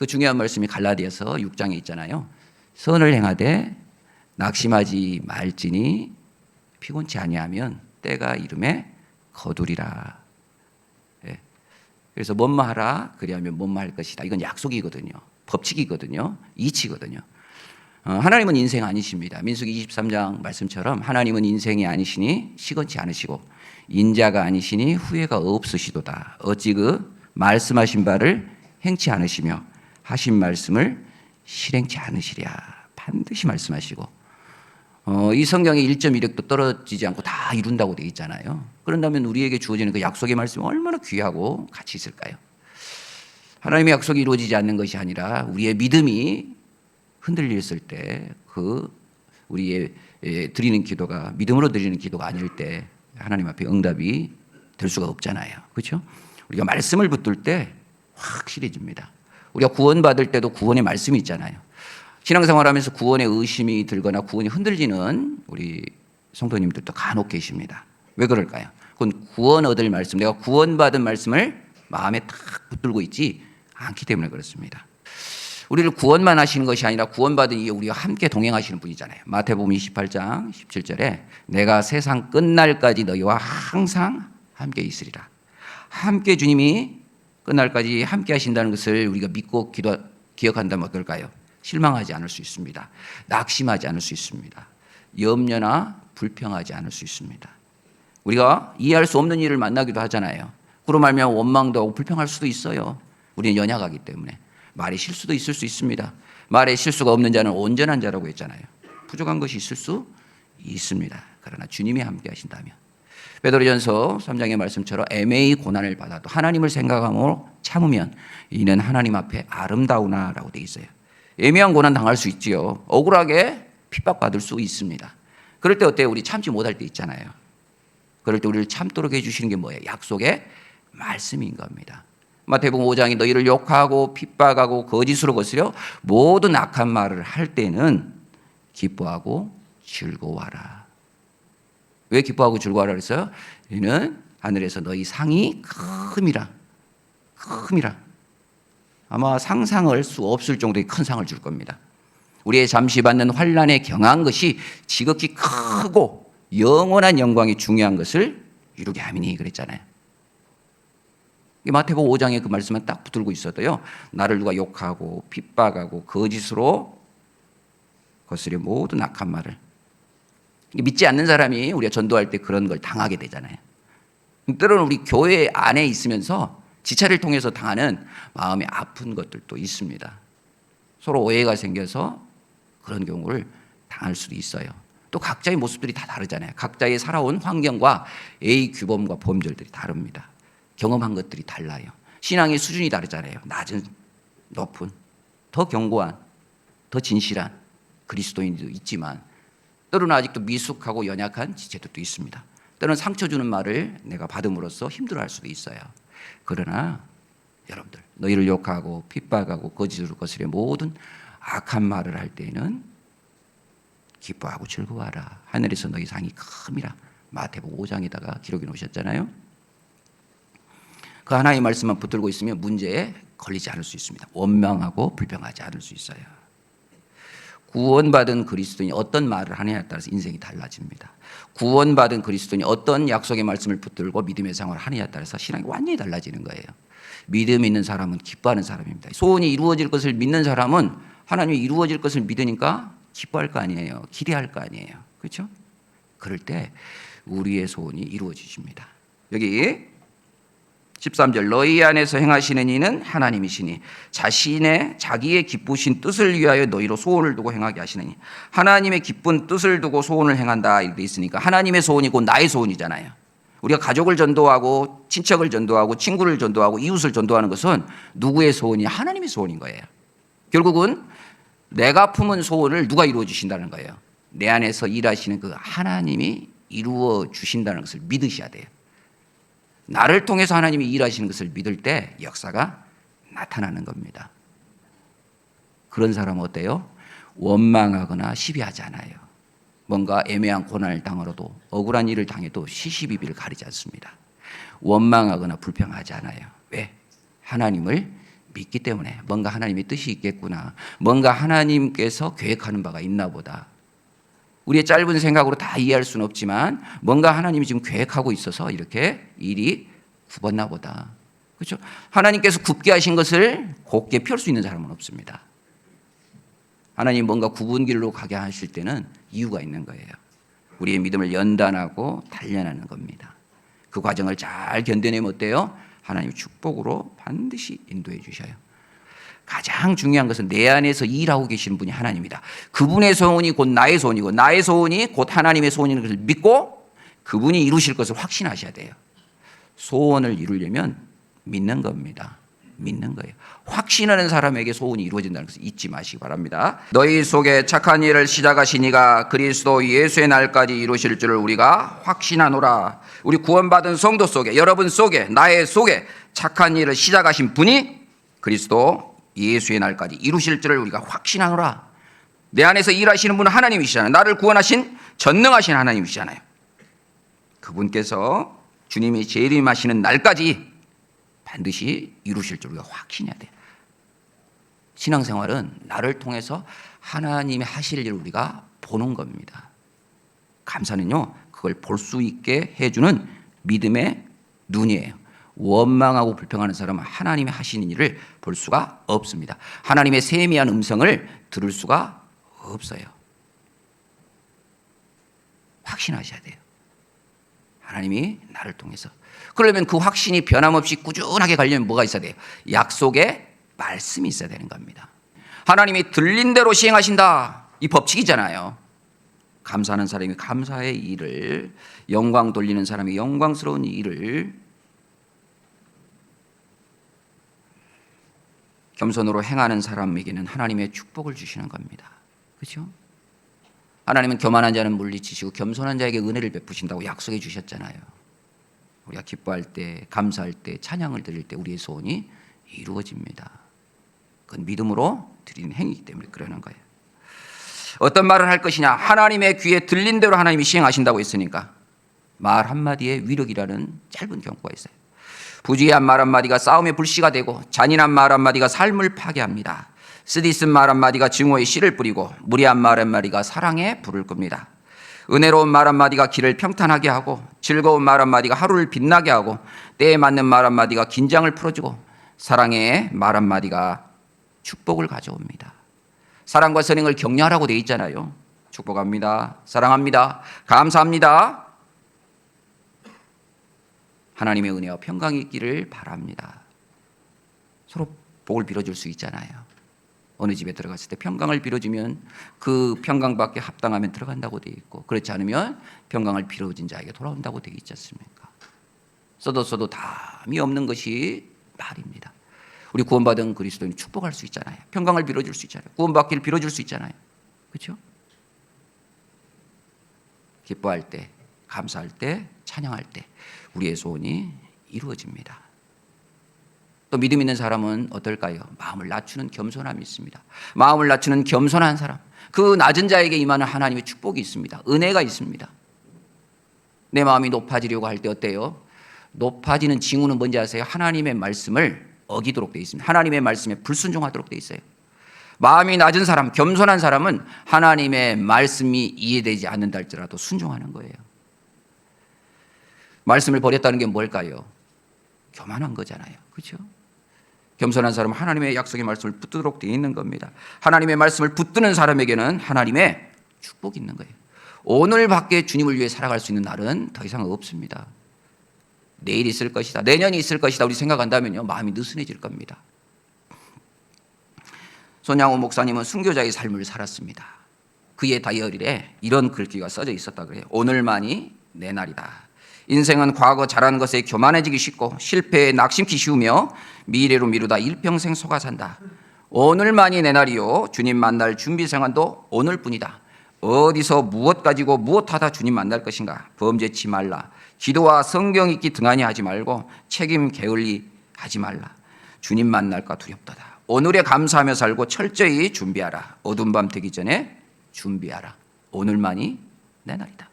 그 중요한 말씀이 갈라디아서 6장에 있잖아요. 선을 행하되 낙심하지 말지니 피곤치 아니하면 때가 이름에 거두리라. 예. 그래서 뭐뭐 하라 그리하면 뭐뭐 할 것이다. 이건 약속이거든요. 법칙이거든요. 이치거든요. 하나님은 인생 아니십니다. 민수기 23장 말씀처럼 하나님은 인생이 아니시니 시건치 않으시고 인자가 아니시니 후회가 없으시도다. 어찌 그 말씀하신 바를 행치 않으시며 하신 말씀을 실행치 않으시랴. 반드시 말씀하시고 이 성경의 1.1획도 떨어지지 않고 다 이룬다고 되어 있잖아요. 그런다면 우리에게 주어지는 그 약속의 말씀이 얼마나 귀하고 가치 있을까요? 하나님의 약속이 이루어지지 않는 것이 아니라 우리의 믿음이 흔들렸을 때 그 우리의 드리는 기도가 믿음으로 드리는 기도가 아닐 때 하나님 앞에 응답이 될 수가 없잖아요. 그렇죠? 우리가 말씀을 붙들 때 확실해집니다. 우리가 구원받을 때도 구원의 말씀이 있잖아요. 신앙생활하면서 구원의 의심이 들거나 구원이 흔들리는 우리 성도님들도 간혹 계십니다. 왜 그럴까요? 그건 구원 얻을 말씀, 내가 구원받은 말씀을 마음에 탁 붙들고 있지 않기 때문에 그렇습니다. 우리를 구원만 하시는 것이 아니라 구원받은 이에 우리와 함께 동행하시는 분이잖아요. 마태복음 28장 17절에 내가 세상 끝날까지 너희와 항상 함께 있으리라. 함께 주님이 끝날까지 함께 하신다는 것을 우리가 믿고 기억한다면 어떨까요? 실망하지 않을 수 있습니다. 낙심하지 않을 수 있습니다. 염려나 불평하지 않을 수 있습니다. 우리가 이해할 수 없는 일을 만나기도 하잖아요. 그로 말미암아 원망도 하고 불평할 수도 있어요. 우리는 연약하기 때문에. 말에 실수도 있을 수 있습니다. 말에 실수가 없는 자는 온전한 자라고 했잖아요. 부족한 것이 있을 수 있습니다. 그러나 주님이 함께 하신다면. 베드로전서 3장의 말씀처럼 애매히 고난을 받아도 하나님을 생각함으로 참으면 이는 하나님 앞에 아름다우나라고 되어 있어요. 애매한 고난 당할 수 있지요. 억울하게 핍박받을 수 있습니다. 그럴 때 어때요? 우리 참지 못할 때 있잖아요. 그럴 때 우리를 참도록 해주시는 게 뭐예요? 약속의 말씀인 겁니다. 마태복음 5장이 너희를 욕하고 핍박하고 거짓으로 거스려 모든 악한 말을 할 때는 기뻐하고 즐거워하라. 왜 기뻐하고 즐거워하라 그랬어요? 이는 하늘에서 너희 상이 큼이라. 아마 상상할 수 없을 정도의 큰 상을 줄 겁니다. 우리의 잠시 받는 환난에 경한 것이 지극히 크고 영원한 영광이 중요한 것을 이루게 함이니 그랬잖아요. 마태복음 5장에 그 말씀만 딱 붙들고 있어도요. 나를 누가 욕하고 핍박하고 거짓으로 거스려 모든 악한 말을. 믿지 않는 사람이 우리가 전도할 때 그런 걸 당하게 되잖아요. 때로는 우리 교회 안에 있으면서 지체를 통해서 당하는 마음이 아픈 것들도 있습니다. 서로 오해가 생겨서 그런 경우를 당할 수도 있어요. 또 각자의 모습들이 다 다르잖아요. 각자의 살아온 환경과 A 규범과 범절들이 다릅니다. 경험한 것들이 달라요. 신앙의 수준이 다르잖아요. 낮은, 높은, 더 견고한, 더 진실한 그리스도인도 있지만 때로는 아직도 미숙하고 연약한 지체들도 있습니다. 때로는 상처 주는 말을 내가 받음으로써 힘들어할 수도 있어요. 그러나 여러분들 너희를 욕하고 핍박하고 거짓으로 거스려 모든 악한 말을 할 때에는 기뻐하고 즐거워하라. 하늘에서 너희 상이 큼이라. 마태복음 5장에다가 기록해 놓으셨잖아요. 그 하나의 말씀만 붙들고 있으면 문제에 걸리지 않을 수 있습니다. 원망하고 불평하지 않을 수 있어요. 구원받은 그리스도인이 어떤 말을 하느냐에 따라서 인생이 달라집니다. 구원받은 그리스도인이 어떤 약속의 말씀을 붙들고 믿음의 생활을 하느냐에 따라서 신앙이 완전히 달라지는 거예요. 믿음 있는 사람은 기뻐하는 사람입니다. 소원이 이루어질 것을 믿는 사람은 하나님이 이루어질 것을 믿으니까 기뻐할 거 아니에요. 기대할 거 아니에요. 그렇죠? 그럴 때 우리의 소원이 이루어지십니다. 여기 13절 너희 안에서 행하시는 이는 하나님이시니 자기의 기쁘신 뜻을 위하여 너희로 소원을 두고 행하게 하시느니 하나님의 기쁜 뜻을 두고 소원을 행한다 이렇게 있으니까 하나님의 소원이 곧 나의 소원이잖아요. 우리가 가족을 전도하고 친척을 전도하고 친구를 전도하고 이웃을 전도하는 것은 누구의 소원이 하나님의 소원인 거예요. 결국은 내가 품은 소원을 누가 이루어 주신다는 거예요. 내 안에서 일하시는 그 하나님이 이루어 주신다는 것을 믿으셔야 돼요. 나를 통해서 하나님이 일하시는 것을 믿을 때 역사가 나타나는 겁니다. 그런 사람은 어때요? 원망하거나 시비하지 않아요. 뭔가 애매한 고난을 당하러도 억울한 일을 당해도 시시비비를 가리지 않습니다. 원망하거나 불평하지 않아요. 왜? 하나님을 믿기 때문에 뭔가 하나님의 뜻이 있겠구나. 뭔가 하나님께서 계획하는 바가 있나 보다. 우리의 짧은 생각으로 다 이해할 수는 없지만 뭔가 하나님이 지금 계획하고 있어서 이렇게 일이 굽었나 보다. 그렇죠? 하나님께서 굽게 하신 것을 곱게 펼 수 있는 사람은 없습니다. 하나님 뭔가 굽은 길로 가게 하실 때는 이유가 있는 거예요. 우리의 믿음을 연단하고 단련하는 겁니다. 그 과정을 잘 견뎌내면 어때요? 하나님의 축복으로 반드시 인도해 주셔요. 가장 중요한 것은 내 안에서 일하고 계시는 분이 하나님이다. 그분의 소원이 곧 나의 소원이고 나의 소원이 곧 하나님의 소원인 것을 믿고 그분이 이루실 것을 확신하셔야 돼요. 소원을 이루려면 믿는 겁니다. 믿는 거예요. 확신하는 사람에게 소원이 이루어진다는 것을 잊지 마시기 바랍니다. 너희 속에 착한 일을 시작하신 이가 그리스도 예수의 날까지 이루실 줄을 우리가 확신하노라. 우리 구원받은 성도 속에, 여러분 속에, 나의 속에 착한 일을 시작하신 분이 그리스도 예수의 날까지 이루실 줄을 우리가 확신하노라. 내 안에서 일하시는 분은 하나님이시잖아요. 나를 구원하신 전능하신 하나님이시잖아요. 그분께서 주님이 재림하시는 날까지 반드시 이루실 줄 우리가 확신해야 돼요. 신앙생활은 나를 통해서 하나님이 하실 일을 우리가 보는 겁니다. 감사는요, 그걸 볼 수 있게 해주는 믿음의 눈이에요. 원망하고 불평하는 사람은 하나님이 하시는 일을 볼 수가 없습니다. 하나님의 세미한 음성을 들을 수가 없어요. 확신하셔야 돼요. 하나님이 나를 통해서. 그러려면 그 확신이 변함없이 꾸준하게 가려면 뭐가 있어야 돼요? 약속의 말씀이 있어야 되는 겁니다. 하나님이 들린 대로 시행하신다. 이 법칙이잖아요. 감사하는 사람이 감사의 일을, 영광 돌리는 사람이 영광스러운 일을 겸손으로 행하는 사람에게는 하나님의 축복을 주시는 겁니다. 그렇죠? 하나님은 교만한 자는 물리치시고 겸손한 자에게 은혜를 베푸신다고 약속해 주셨잖아요. 우리가 기뻐할 때, 감사할 때, 찬양을 드릴 때 우리의 소원이 이루어집니다. 그건 믿음으로 드리는 행위이기 때문에 그러는 거예요. 어떤 말을 할 것이냐? 하나님의 귀에 들린 대로 하나님이 시행하신다고 했으니까 말 한마디에 위력이라는 짧은 경고가 있어요. 부주의한 말 한마디가 싸움의 불씨가 되고 잔인한 말 한마디가 삶을 파괴합니다. 쓰디쓴 말 한마디가 증오의 씨를 뿌리고 무례한 말 한마디가 사랑의 불을 끕니다. 은혜로운 말 한마디가 길을 평탄하게 하고 즐거운 말 한마디가 하루를 빛나게 하고 때에 맞는 말 한마디가 긴장을 풀어주고 사랑의 말 한마디가 축복을 가져옵니다. 사랑과 선행을 격려하라고 되어 있잖아요. 축복합니다. 사랑합니다. 감사합니다. 하나님의 은혜와 평강이 있기를 바랍니다. 서로 복을 빌어줄 수 있잖아요. 어느 집에 들어갔을 때 평강을 빌어주면 그 평강받게 합당하면 들어간다고 되어 있고 그렇지 않으면 평강을 빌어준 자에게 돌아온다고 되어 있지 않습니까? 써도 담이 없는 것이 말입니다. 우리 구원받은 그리스도인이 축복할 수 있잖아요. 평강을 빌어줄 수 있잖아요. 구원받기를 빌어줄 수 있잖아요. 그렇죠? 기뻐할 때, 감사할 때, 찬양할 때 우리의 소원이 이루어집니다. 또 믿음 있는 사람은 어떨까요? 마음을 낮추는 겸손함이 있습니다. 마음을 낮추는 겸손한 사람, 그 낮은 자에게 임하는 하나님의 축복이 있습니다. 은혜가 있습니다. 내 마음이 높아지려고 할 때 어때요? 높아지는 징후는 뭔지 아세요? 하나님의 말씀을 어기도록 되어 있습니다. 하나님의 말씀에 불순종하도록 되어 있어요. 마음이 낮은 사람, 겸손한 사람은 하나님의 말씀이 이해되지 않는다 할지라도 순종하는 거예요. 말씀을 버렸다는 게 뭘까요? 교만한 거잖아요. 그렇죠? 겸손한 사람은 하나님의 약속의 말씀을 붙들도록 되어 있는 겁니다. 하나님의 말씀을 붙드는 사람에게는 하나님의 축복이 있는 거예요. 오늘밖에 주님을 위해 살아갈 수 있는 날은 더 이상 없습니다. 내일 있을 것이다, 내년이 있을 것이다 우리 생각한다면요 마음이 느슨해질 겁니다. 손양호 목사님은 순교자의 삶을 살았습니다. 그의 다이어리에 이런 글귀가 써져 있었다 그래요. 오늘만이 내 날이다. 인생은 과거 잘한 것에 교만해지기 쉽고 실패에 낙심기 쉬우며 미래로 미루다 일평생 속아 산다. 오늘만이 내 날이요 주님 만날 준비 생활도 오늘뿐이다. 어디서 무엇 가지고 무엇하다 주님 만날 것인가. 범죄치 말라. 기도와 성경 읽기 등한히 하지 말고 책임 게을리 하지 말라. 주님 만날까 두렵도다. 오늘에 감사하며 살고 철저히 준비하라. 어두운 밤 되기 전에 준비하라. 오늘만이 내 날이다.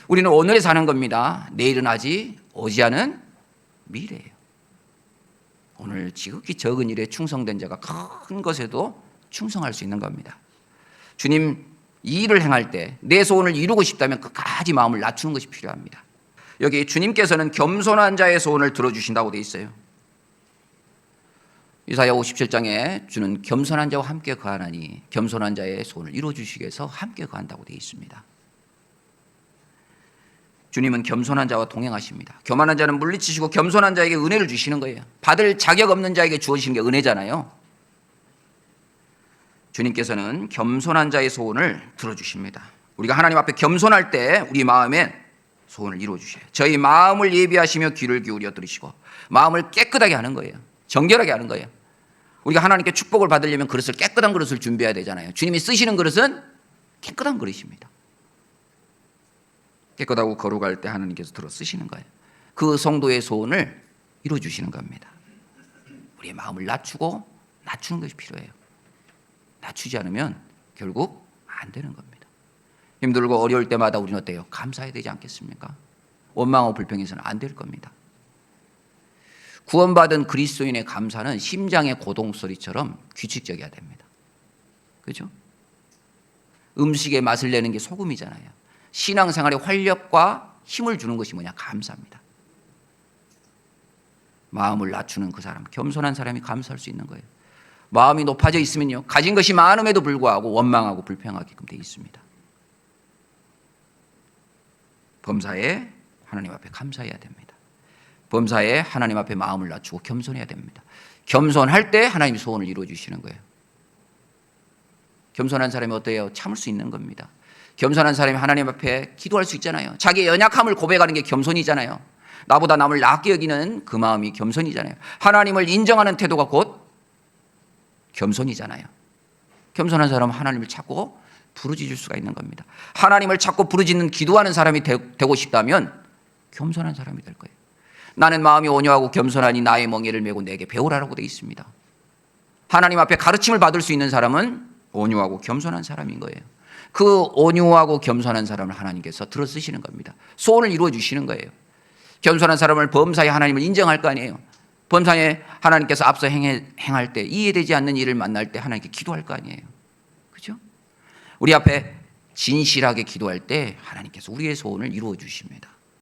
우리는 오늘에 사는 겁니다. 내일은 아직 오지 않은 미래예요. 오늘 지극히 적은 일에 충성된 자가 큰 것에도 충성할 수 있는 겁니다. 주님 이 일을 행할 때 내 소원을 이루고 싶다면 끝까지 마음을 낮추는 것이 필요합니다. 여기 주님께서는 겸손한 자의 소원을 들어주신다고 되어 있어요. 이사야 57장에 주는 겸손한 자와 함께 거하나니 겸손한 자의 소원을 이루어주시기 위해서 함께 거한다고 되어 있습니다. 주님은 겸손한 자와 동행하십니다. 교만한 자는 물리치시고 겸손한 자에게 은혜를 주시는 거예요. 받을 자격 없는 자에게 주어지는 게 은혜잖아요. 주님께서는 겸손한 자의 소원을 들어주십니다. 우리가 하나님 앞에 겸손할 때 우리 마음에 소원을 이루어주셔요. 저희 마음을 예비하시며 귀를 기울여 들으시고 마음을 깨끗하게 하는 거예요. 정결하게 하는 거예요. 우리가 하나님께 축복을 받으려면 그릇을 깨끗한 그릇을 준비해야 되잖아요. 주님이 쓰시는 그릇은 깨끗한 그릇입니다. 깨끗하고 거룩할 때 하나님께서 들어 쓰시는 거예요. 그 성도의 소원을 이루어주시는 겁니다. 우리의 마음을 낮추고 낮추는 것이 필요해요. 낮추지 않으면 결국 안 되는 겁니다. 힘들고 어려울 때마다 우리는 어때요? 감사해야 되지 않겠습니까? 원망하고 불평해서는 안 될 겁니다. 구원받은 그리스도인의 감사는 심장의 고동소리처럼 규칙적이어야 됩니다. 그렇죠? 음식의 맛을 내는 게 소금이잖아요. 신앙생활의 활력과 힘을 주는 것이 뭐냐? 감사입니다. 마음을 낮추는 그 사람, 겸손한 사람이 감사할 수 있는 거예요. 마음이 높아져 있으면요, 가진 것이 많음에도 불구하고 원망하고 불평하게끔 되어 있습니다. 범사에 하나님 앞에 감사해야 됩니다. 범사에 하나님 앞에 마음을 낮추고 겸손해야 됩니다. 겸손할 때 하나님이 소원을 이루어 주시는 거예요. 겸손한 사람이 어때요? 참을 수 있는 겁니다. 겸손한 사람이 하나님 앞에 기도할 수 있잖아요. 자기의 연약함을 고백하는 게 겸손이잖아요. 나보다 남을 낮게 여기는 그 마음이 겸손이잖아요. 하나님을 인정하는 태도가 곧 겸손이잖아요. 겸손한 사람은 하나님을 찾고 부르짖을 수가 있는 겁니다. 하나님을 찾고 부르짖는 기도하는 사람이 되고 싶다면 겸손한 사람이 될 거예요. 나는 마음이 온유하고 겸손하니 나의 멍에를 메고 내게 배우라라고 되어 있습니다. 하나님 앞에 가르침을 받을 수 있는 사람은 온유하고 겸손한 사람인 거예요. 그 온유하고 겸손한 사람을 하나님께서 들어 쓰시는 겁니다. 소원을 이루어 주시는 거예요. 겸손한 사람을 범사에 하나님을 인정할 거 아니에요. 범사에 하나님께서 앞서 행할 때 이해되지 않는 일을 만날 때 하나님께 기도할 거 아니에요. 그렇죠? 우리 앞에 진실하게 기도할 때 하나님께서 우리의 소원을 이루어 주십니다.